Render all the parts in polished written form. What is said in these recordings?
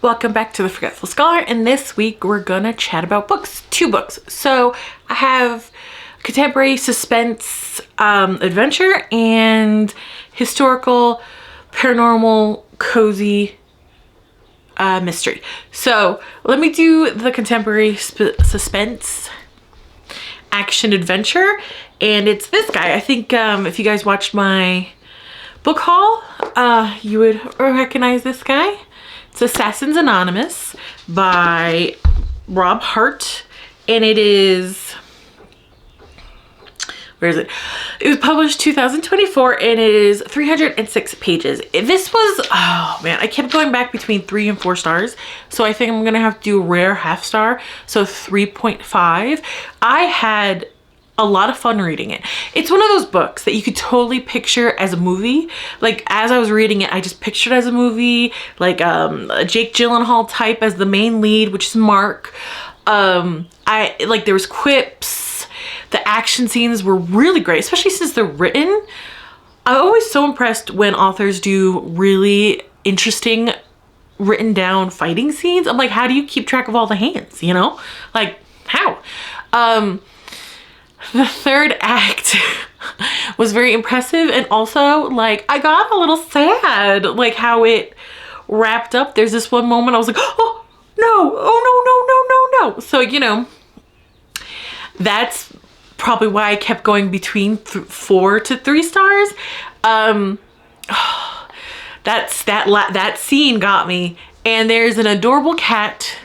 welcome back to the Forgetful Scholar, and this week we're gonna chat about books. Two books. So I have contemporary suspense adventure and historical paranormal cozy mystery. So let me do the contemporary suspense action adventure, and it's this guy. I think if you guys watched my book haul, you would recognize this guy. It's Assassins Anonymous by Hart, and it is, where is it? It was published 2024, and it is 306 pages. This was, oh man, I kept going back between 3 and 4 stars, so I think I'm gonna have to do a rare half star, so 3.5. I had a lot of fun reading it. It's one of those books that you could totally picture as a movie. Like, as I was reading it, I just pictured it as a movie, like a Jake Gyllenhaal type as the main lead, which is Mark. I like, there was quips. The action scenes were really great, especially since they're written. I'm always so impressed when authors do really interesting written down fighting scenes. I'm like, how do you keep track of all the hands, you know? Like, how? The third act was very impressive, and also, like, I got a little sad, like, how it wrapped up. There's this one moment I was like, oh no, oh no, no, no, no, no. So, you know, that's probably why I kept going between 4 to 3 stars. That scene got me. And there's an adorable cat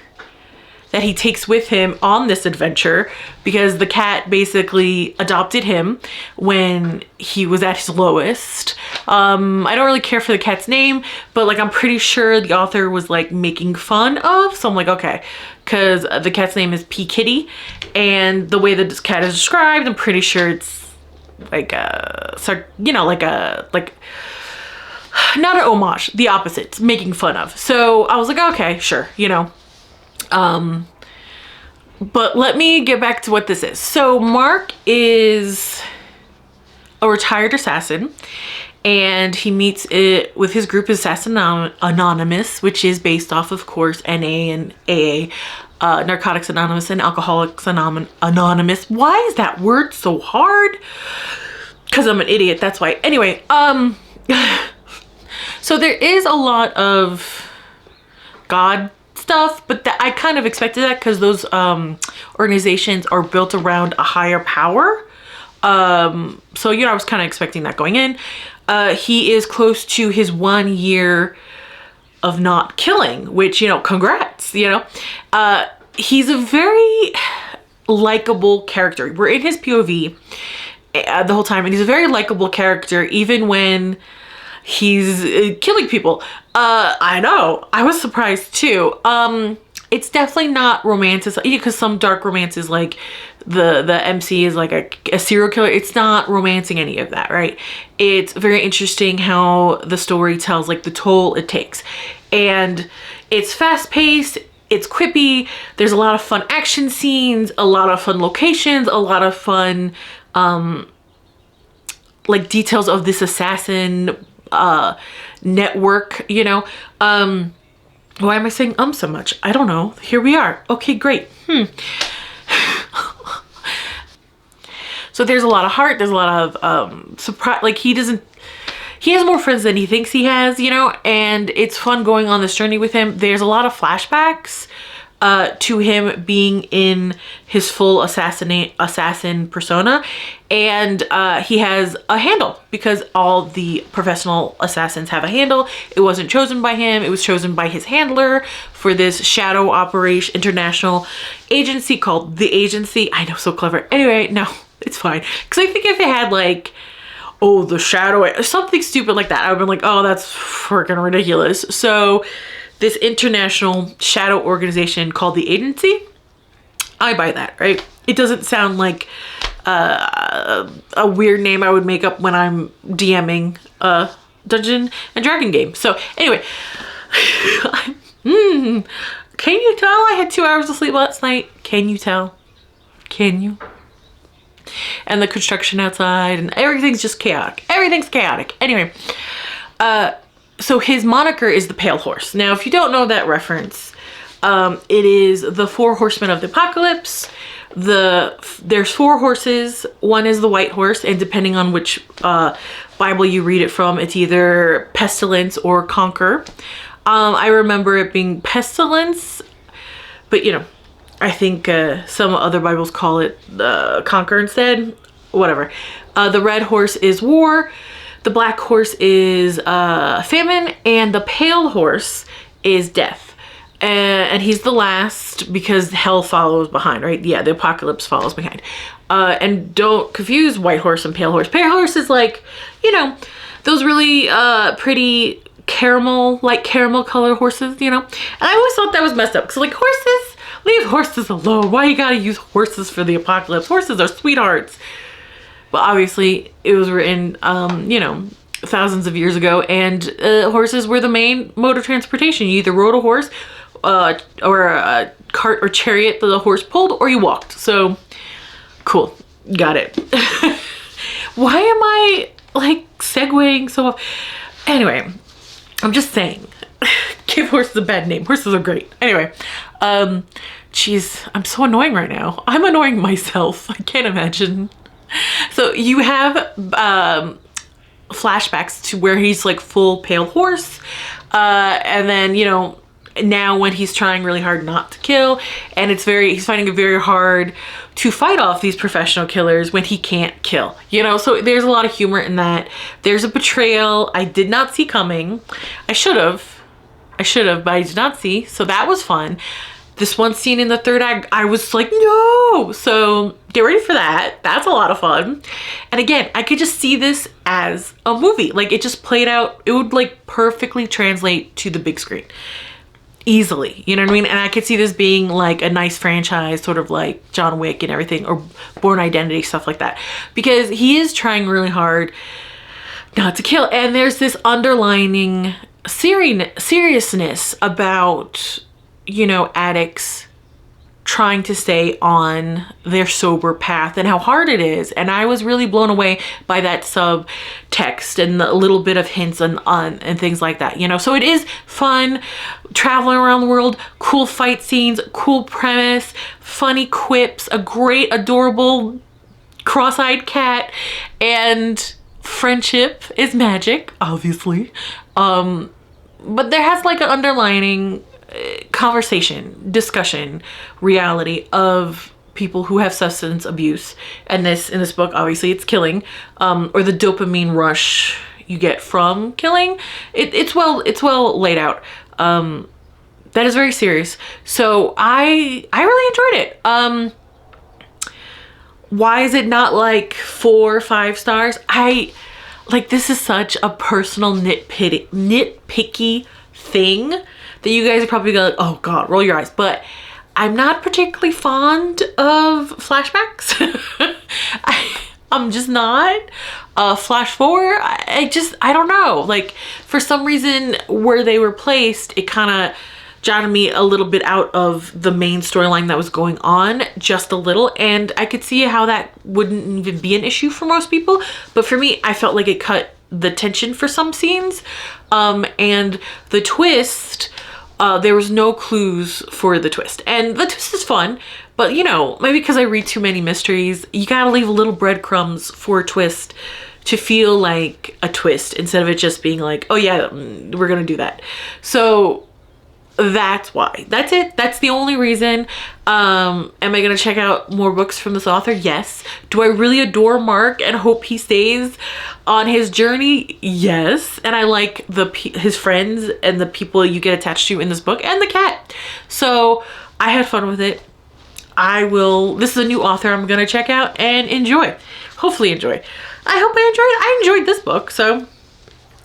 that he takes with him on this adventure, because the cat basically adopted him when he was at his lowest. I don't really care for the cat's name, but like, I'm pretty sure the author was like making fun of, so I'm like, okay, because the cat's name is P. Kitty, and the way that this cat is described, I'm pretty sure it's like you know, like not an homage, the opposite, it's making fun of. So I was like, okay, sure, you know. But let me get back to what this is. So Mark is a retired assassin, and he meets it with his group Assassin Anonymous, which is based off, of course, NA and AA, Narcotics Anonymous and Alcoholics Anonymous. Why is that word so hard? Because I'm an idiot, that's why. Anyway, so there is a lot of God stuff, but I kind of expected that, because those organizations are built around a higher power. So, you know, I was kind of expecting that going in. He is close to his 1 year of not killing, which, you know, congrats, you know. He's a very likable character. We're in his POV the whole time, and he's a very likable character, even when he's killing people. I know, I was surprised too. It's definitely not romantic, because some dark romances, like the MC is like a serial killer. It's not romancing any of that, right? It's very interesting how the story tells like the toll it takes, and it's fast paced, it's quippy, there's a lot of fun action scenes, a lot of fun locations, a lot of fun like details of this assassin network, you know. Why am I saying so much? I don't know. Here we are. Okay, great. So there's a lot of heart, there's a lot of surprise. Like, he has more friends than he thinks he has, you know, and it's fun going on this journey with him. There's a lot of flashbacks to him being in his full assassin persona, and he has a handle, because all the professional assassins have a handle. It wasn't chosen by him, it was chosen by his handler for this shadow operation international agency called the Agency. I know, so clever. Anyway, no, it's fine, because I think if it had like, oh, the shadow, something stupid like that, I would have been like, oh, that's freaking ridiculous. So this international shadow organization called the Agency, I buy that, right? It doesn't sound like a weird name I would make up when I'm DMing a Dungeon and Dragon game. So anyway, can you tell I had 2 hours of sleep last night? Can you tell? Can you? And the construction outside and everything's just chaotic. Everything's chaotic. Anyway, so his moniker is the Pale Horse. Now, if you don't know that reference, it is the 4 horsemen of the apocalypse. There's 4 horses. One is the white horse, and depending on which Bible you read it from, it's either pestilence or conquer. I remember it being pestilence, but you know, I think some other Bibles call it conquer instead. Whatever. The red horse is war. The black horse is famine, and the pale horse is death. And he's the last because hell follows behind, right? Yeah, the apocalypse follows behind. And don't confuse white horse and pale horse. Pale horse is like, you know, those really pretty caramel color horses, you know? And I always thought that was messed up. Because like, horses, leave horses alone. Why you gotta use horses for the apocalypse? Horses are sweethearts. But obviously it was written, you know, thousands of years ago, and horses were the main mode of transportation. You either rode a horse or a cart or chariot that the horse pulled, or you walked. So cool, got it. Why am I like segueing so off? Anyway, I'm just saying, give horses a bad name. Horses are great. Anyway, geez, I'm so annoying right now. I'm annoying myself. I can't imagine. So you have flashbacks to where he's like full pale horse, and then, you know, now when he's trying really hard not to kill, and he's finding it very hard to fight off these professional killers when he can't kill, you know. So there's a lot of humor in that. There's a betrayal I did not see coming. I should have, but I did not see. So that was fun. This one scene in the 3rd act, I was like, no. So get ready for that. That's a lot of fun. And again, I could just see this as a movie. Like, it just played out. It would like perfectly translate to the big screen easily. You know what I mean? And I could see this being like a nice franchise, sort of like John Wick and everything, or Bourne Identity, stuff like that. Because he is trying really hard not to kill. And there's this underlining seriousness about, you know, addicts trying to stay on their sober path and how hard it is. And I was really blown away by that subtext and the little bit of hints and things like that, you know. So it is fun traveling around the world, cool fight scenes, cool premise, funny quips, a great adorable cross-eyed cat, and friendship is magic, obviously. But there has like an underlining conversation, discussion, reality of people who have substance abuse. And in this book, obviously it's killing, or the dopamine rush you get from killing. It's well laid out. That is very serious. So I really enjoyed it. Why is it not like 4 or 5 stars? This is such a personal nitpicky thing that you guys are probably gonna, oh God, roll your eyes. But I'm not particularly fond of flashbacks. I'm just not. Flash forward, I don't know. Like, for some reason, where they were placed, it kind of jotted me a little bit out of the main storyline that was going on, just a little. And I could see how that wouldn't even be an issue for most people. But for me, I felt like it cut the tension for some scenes. And the twist, there was no clues for the twist. And the twist is fun, but you know, maybe because I read too many mysteries, you gotta leave a little breadcrumbs for a twist to feel like a twist, instead of it just being like, oh yeah, we're gonna do that. So that's why. That's it. That's the only reason. Am I gonna check out more books from this author? Yes. Do I really adore Mark and hope he stays on his journey? Yes. And I like his friends and the people you get attached to in this book, and the cat. So I had fun with it. This is a new author I'm gonna check out and enjoy. Hopefully enjoy. I hope I enjoyed this book. So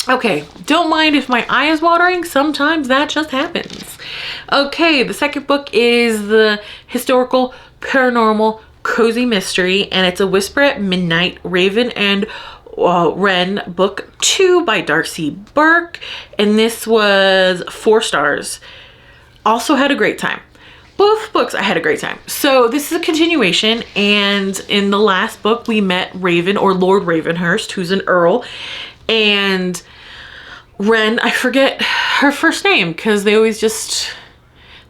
okay, don't mind if my eye is watering. Sometimes that just happens. Okay, the second book is the historical paranormal cozy mystery, and it's A Whisper at Midnight, Raven and Wren, book 2 by Darcy Burke, and this was 4 stars. Also had a great time. Both books I had a great time. So this is a continuation, and in the last book we met Raven, or Lord Ravenhurst, who's an earl, and Wren, I forget her first name because they always just,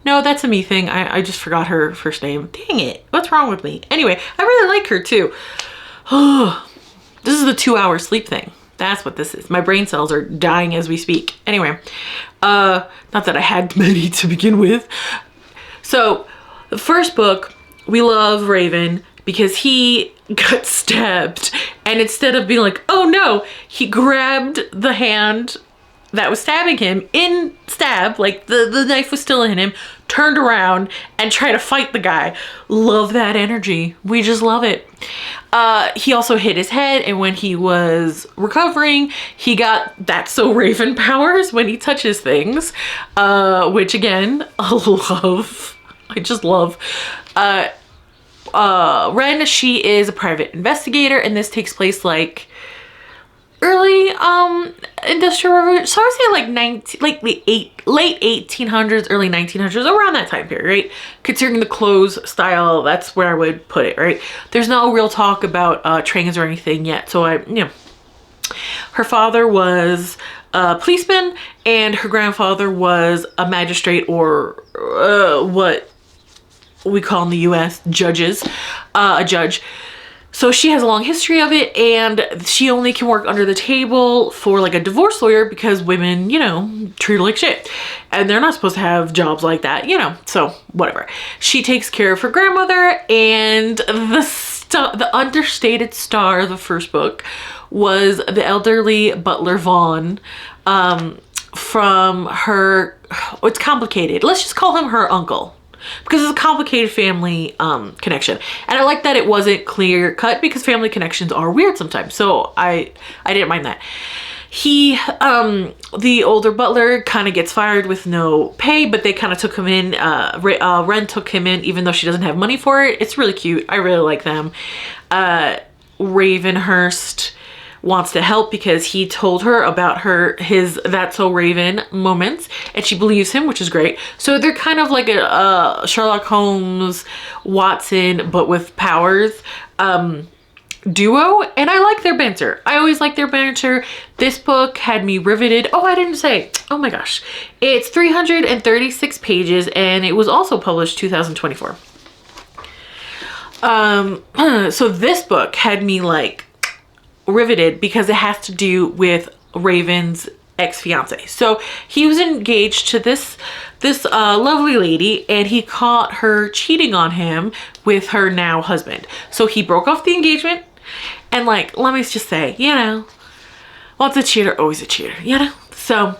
no, that's a me thing. I just forgot her first name. Dang it. What's wrong with me? Anyway, I really like her too. This is the 2-hour sleep thing. That's what this is. My brain cells are dying as we speak. Anyway, not that I had many to begin with. So the first book, we love Raven because he got stabbed, and instead of being like, oh no, he grabbed the hand that was stabbing him in stab, like the knife was still in him, turned around and tried to fight the guy. Love that energy. We just love it. He also hit his head, and when he was recovering, he got That's So Raven powers when he touches things, which again, I love. I just love. Wren, she is a private investigator, and this takes place like early industrial revolution. So I would say like late 1800s, early 1900s, around that time period, right? Considering the clothes style, that's where I would put it, right? There's no real talk about trains or anything yet. So her father was a policeman, and her grandfather was a magistrate, or what we call in the US judges, a judge. So she has a long history of it, and she only can work under the table for like a divorce lawyer because women, treat her like shit. And they're not supposed to have jobs like that, so whatever. She takes care of her grandmother, and the understated star of the first book was the elderly butler Vaughn, from her, it's complicated. Let's just call him her uncle, because it's a complicated family connection. And I like that it wasn't clear cut, because family connections are weird sometimes. So I didn't mind that. He, the older butler, kind of gets fired with no pay, but they kind of took him in. Wren took him in even though she doesn't have money for it. It's really cute. I really like them. Ravenhurst wants to help because he told her about his That's So Raven moments, and she believes him, which is great. So they're kind of like a Sherlock Holmes, Watson, but with powers duo, and I like their banter. I always like their banter. This book had me riveted. Oh, I didn't say. Oh my gosh. It's 336 pages, and it was also published 2024. So this book had me like riveted because it has to do with Raven's ex-fiance. So he was engaged to this lovely lady, and he caught her cheating on him with her now husband. So he broke off the engagement, and like, let me just say, once a cheater, always a cheater, So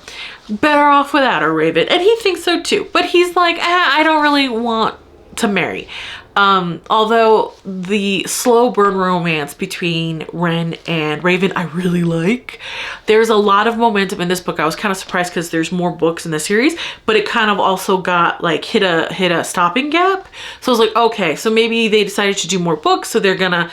better off without her, Raven. And he thinks so too. But he's like, I don't really want to marry. Although the slow burn romance between Wren and Raven I really like. There's a lot of momentum in this book. I was kind of surprised because there's more books in the series, but it kind of also got like hit a stopping gap. So I was like, okay, so maybe they decided to do more books, so they're gonna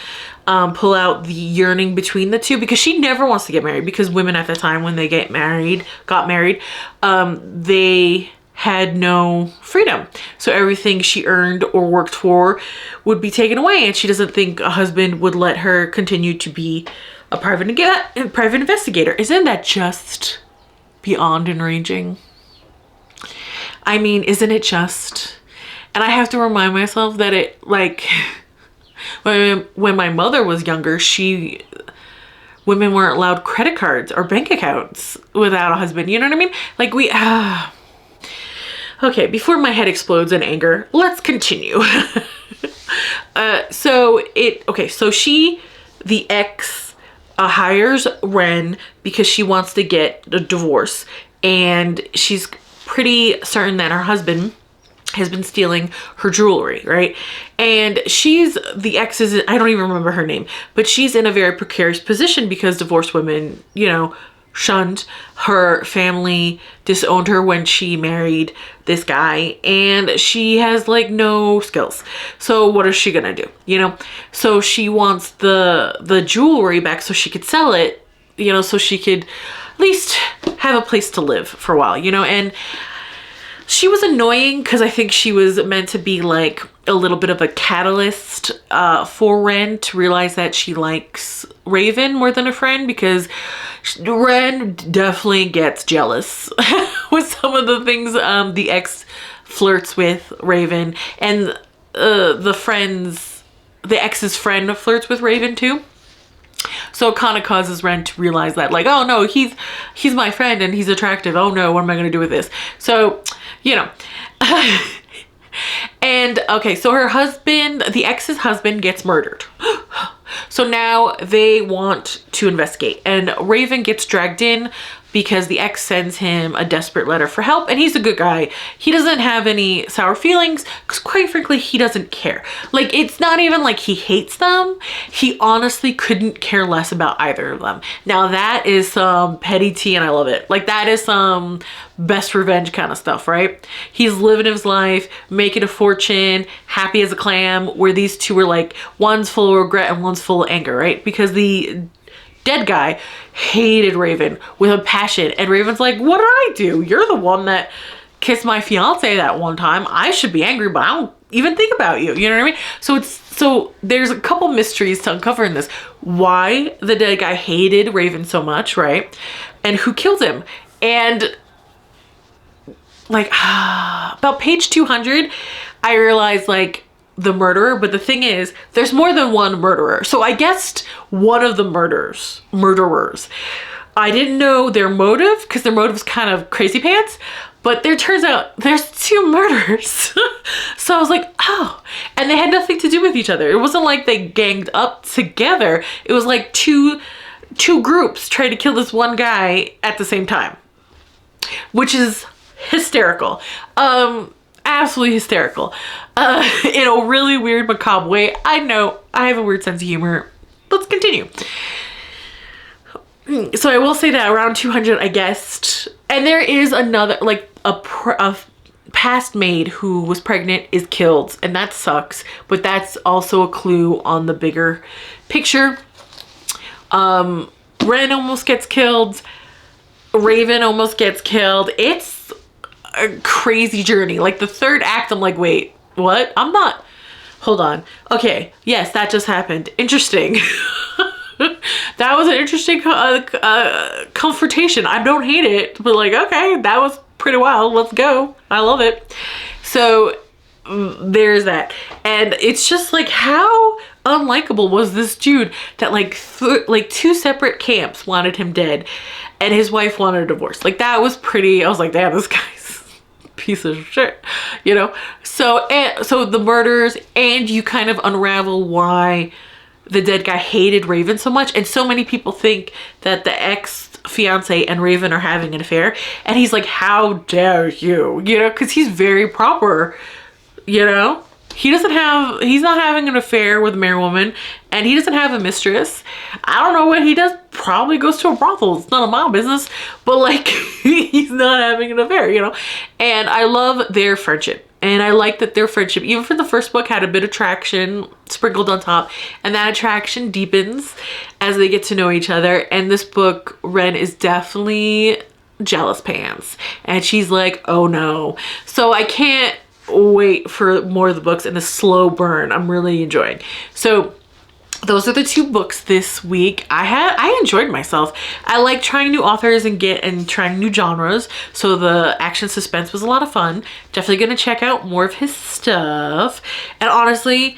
pull out the yearning between the two, because she never wants to get married, because women at the time when they got married, they had no freedom. So everything she earned or worked for would be taken away, and she doesn't think a husband would let her continue to be a private investigator. Isn't that just beyond enraging? I mean, isn't it just? And I have to remind myself that it, like, when my mother was younger, women weren't allowed credit cards or bank accounts without a husband. You know what I mean? Like okay, before my head explodes in anger, let's continue. So the ex hires Wren because she wants to get a divorce, and she's pretty certain that her husband has been stealing her jewelry, right? And the ex is, I don't even remember her name, but she's in a very precarious position because divorced women, shunned her. Family disowned her when she married this guy, and she has like no skills. So what is she gonna do? So she wants the jewelry back so she could sell it, so she could at least have a place to live for a while, and she was annoying because I think she was meant to be like a little bit of a catalyst for Wren to realize that she likes Raven more than a friend, because Wren definitely gets jealous with some of the things the ex flirts with Raven, and the ex's friend flirts with Raven too. So it kind of causes Wren to realize that, like, oh no, he's my friend and he's attractive. Oh no, what am I going to do with this? So, you know. And okay, so her husband, the ex's husband, gets murdered. So now they want to investigate, and Raven gets dragged in because the ex sends him a desperate letter for help, and he's a good guy. He doesn't have any sour feelings because, quite frankly, he doesn't care. Like, it's not even like he hates them. He honestly couldn't care less about either of them. Now that is some petty tea, and I love it. Like, that is some best revenge kind of stuff, right? He's living his life, making a fortune, happy as a clam, where these two are like, one's full of regret and one's full of anger, right? Because the dead guy hated Raven with a passion, and Raven's like, what did I do? You're the one that kissed my fiance that one time. I should be angry, but I don't even think about you. You know what I mean? So there's a couple mysteries to uncover in this. Why the dead guy hated Raven so much, right? And who killed him? And like about page 200, I realized like the murderer, but the thing is, there's more than one murderer. So I guessed one of the murderers. I didn't know their motive because their motive's kind of crazy pants, but there turns out there's two murderers. So I was like, oh, and they had nothing to do with each other. It wasn't like they ganged up together. It was like two groups trying to kill this one guy at the same time, which is hysterical. Absolutely hysterical. In a really weird, macabre way. I know I have a weird sense of humor. Let's continue. So I will say that around 200 I guessed, and there is another, like a past maid who was pregnant is killed, and that sucks, but that's also a clue on the bigger picture. Wren almost gets killed. Raven almost gets killed. It's a crazy journey. Like the third act, I'm like, wait, what? Hold on. Okay, yes, that just happened. Interesting. That was an interesting confrontation. I don't hate it, but like, okay, that was pretty wild. Let's go. I love it. So there's that. And it's just like, how unlikable was this dude that like two separate camps wanted him dead and his wife wanted a divorce. Like, that was pretty, I was like, damn, this guy's piece of shit, you know? So the murders, and you kind of unravel why the dead guy hated Raven so much, and so many people think that the ex-fiance and Raven are having an affair, and he's like, how dare you, you know, because he's very proper, you know? He's not having an affair with a married woman, and he doesn't have a mistress. I don't know what he does. Probably goes to a brothel. It's none of my business, but like, he's not having an affair, you know? And I love their friendship. And I like that their friendship, even for the first book, had a bit of attraction sprinkled on top, and that attraction deepens as they get to know each other. And this book, Wren is definitely jealous pants, and she's like, oh no. So I can't wait for more of the books and the slow burn. I'm really enjoying. So those are the two books this week. I enjoyed myself. I like trying new authors and trying new genres. So the action suspense was a lot of fun. Definitely gonna check out more of his stuff. And honestly,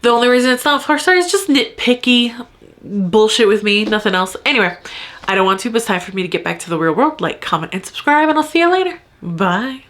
the only reason it's not 4 stars is just nitpicky bullshit with me, nothing else. Anyway, I don't want to, but it's time for me to get back to the real world. Like, comment, and subscribe, and I'll see you later. Bye.